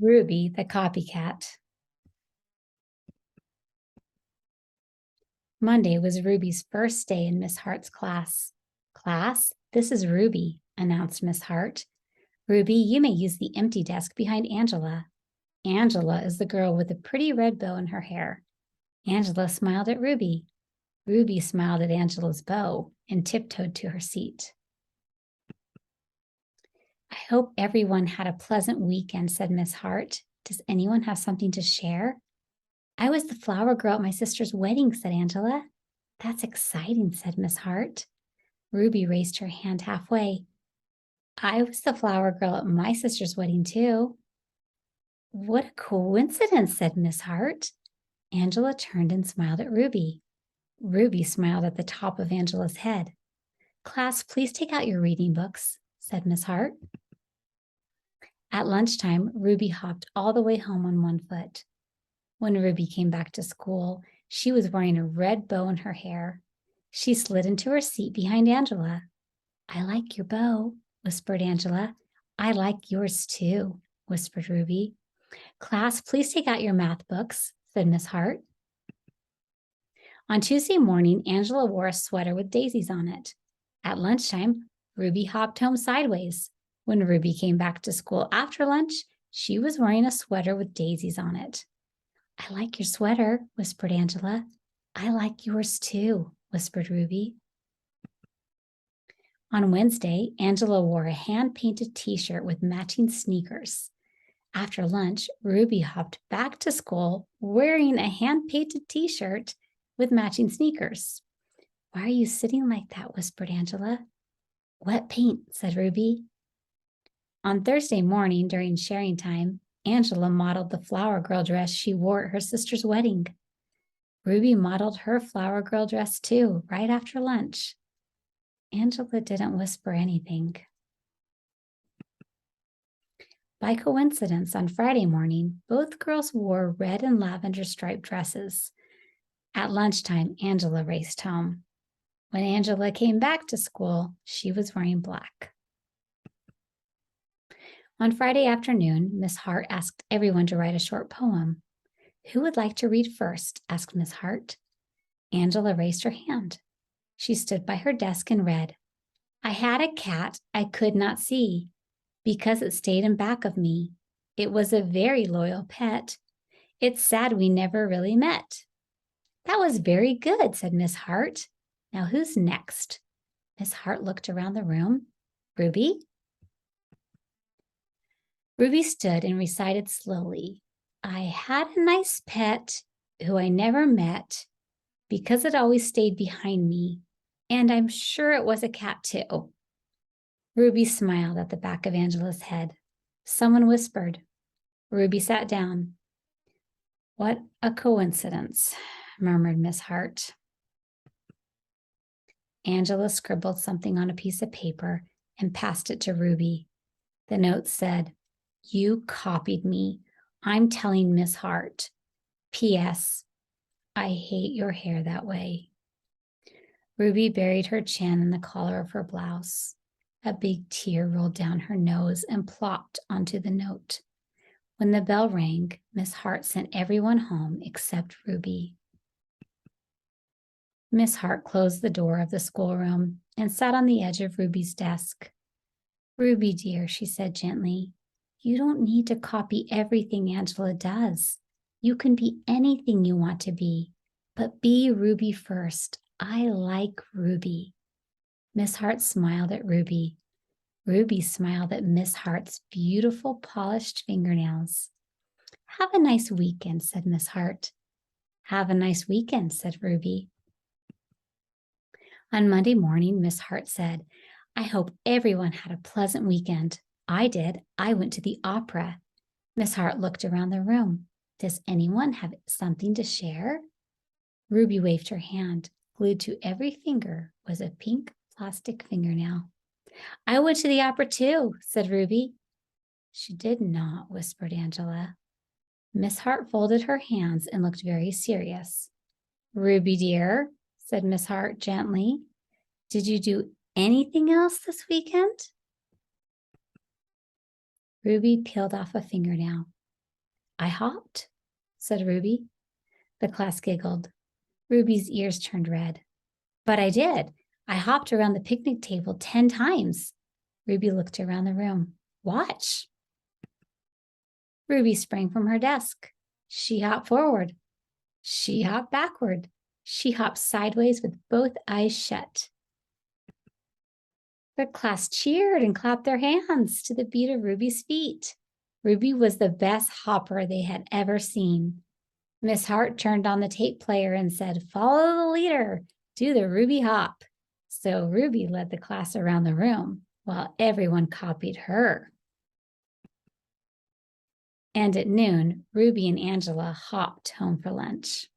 Ruby the Copycat. Monday was Ruby's first day in Miss Hart's class. Class, this is Ruby, announced Miss Hart. Ruby, you may use the empty desk behind Angela. Angela is the girl with the pretty red bow in her hair. Angela smiled at Ruby. Ruby smiled at Angela's bow and tiptoed to her seat. I hope everyone had a pleasant weekend, said Miss Hart. Does anyone have something to share? I was the flower girl at my sister's wedding, said Angela. That's exciting, said Miss Hart. Ruby raised her hand halfway. I was the flower girl at my sister's wedding, too. What a coincidence, said Miss Hart. Angela turned and smiled at Ruby. Ruby smiled at the top of Angela's head. Class, please take out your reading books, said Miss Hart. At lunchtime, Ruby hopped all the way home on one foot. When Ruby came back to school, she was wearing a red bow in her hair. She slid into her seat behind Angela. I like your bow, whispered Angela. I like yours too, whispered Ruby. Class, please take out your math books, said Miss Hart. On Tuesday morning, Angela wore a sweater with daisies on it. At lunchtime, Ruby hopped home sideways. When Ruby came back to school after lunch, she was wearing a sweater with daisies on it. I like your sweater, whispered Angela. I like yours too, whispered Ruby. On Wednesday, Angela wore a hand-painted t-shirt with matching sneakers. After lunch, Ruby hopped back to school wearing a hand-painted t-shirt with matching sneakers. Why are you sitting like that, whispered Angela. Wet paint, said Ruby. On Thursday morning, during sharing time, Angela modeled the flower girl dress she wore at her sister's wedding. Ruby modeled her flower girl dress too, right after lunch. Angela didn't whisper anything. By coincidence, on Friday morning, both girls wore red and lavender striped dresses. At lunchtime, Angela raced home. When Angela came back to school, she was wearing black. On Friday afternoon, Miss Hart asked everyone to write a short poem. Who would like to read first? Asked Miss Hart. Angela raised her hand. She stood by her desk and read, I had a cat I could not see because it stayed in back of me. It was a very loyal pet. It's sad we never really met. That was very good, said Miss Hart. Now who's next? Miss Hart looked around the room. Ruby? Ruby stood and recited slowly. I had a nice pet who I never met because it always stayed behind me, and I'm sure it was a cat too. Ruby smiled at the back of Angela's head. Someone whispered. Ruby sat down. What a coincidence, murmured Miss Hart. Angela scribbled something on a piece of paper and passed it to Ruby. The note said, You copied me. I'm telling Miss Hart. P.S. I hate your hair that way. Ruby buried her chin in the collar of her blouse. A big tear rolled down her nose and plopped onto the note. When the bell rang, Miss Hart sent everyone home except Ruby. Miss Hart closed the door of the schoolroom and sat on the edge of Ruby's desk. Ruby, dear, she said gently, you don't need to copy everything Angela does. You can be anything you want to be, but be Ruby first. I like Ruby. Miss Hart smiled at Ruby. Ruby smiled at Miss Hart's beautiful polished fingernails. Have a nice weekend, said Miss Hart. Have a nice weekend, said Ruby. On Monday morning, Miss Hart said, I hope everyone had a pleasant weekend. I did. I went to the opera. Miss Hart looked around the room. Does anyone have something to share? Ruby waved her hand. Glued to every finger was a pink plastic fingernail. I went to the opera too, said Ruby. She did not, whispered Angela. Miss Hart folded her hands and looked very serious. Ruby, dear, said Miss Hart gently, did you do anything else this weekend? Ruby peeled off a fingernail. I hopped, said Ruby. The class giggled. Ruby's ears turned red. But I did. I hopped around the picnic table 10 times. Ruby looked around the room. Watch. Ruby sprang from her desk. She hopped forward. She hopped backward. She hopped sideways with both eyes shut. The class cheered and clapped their hands to the beat of Ruby's feet. Ruby was the best hopper they had ever seen. Miss Hart turned on the tape player and said, "Follow the leader, do the Ruby hop." So Ruby led the class around the room while everyone copied her. And at noon, Ruby and Angela hopped home for lunch.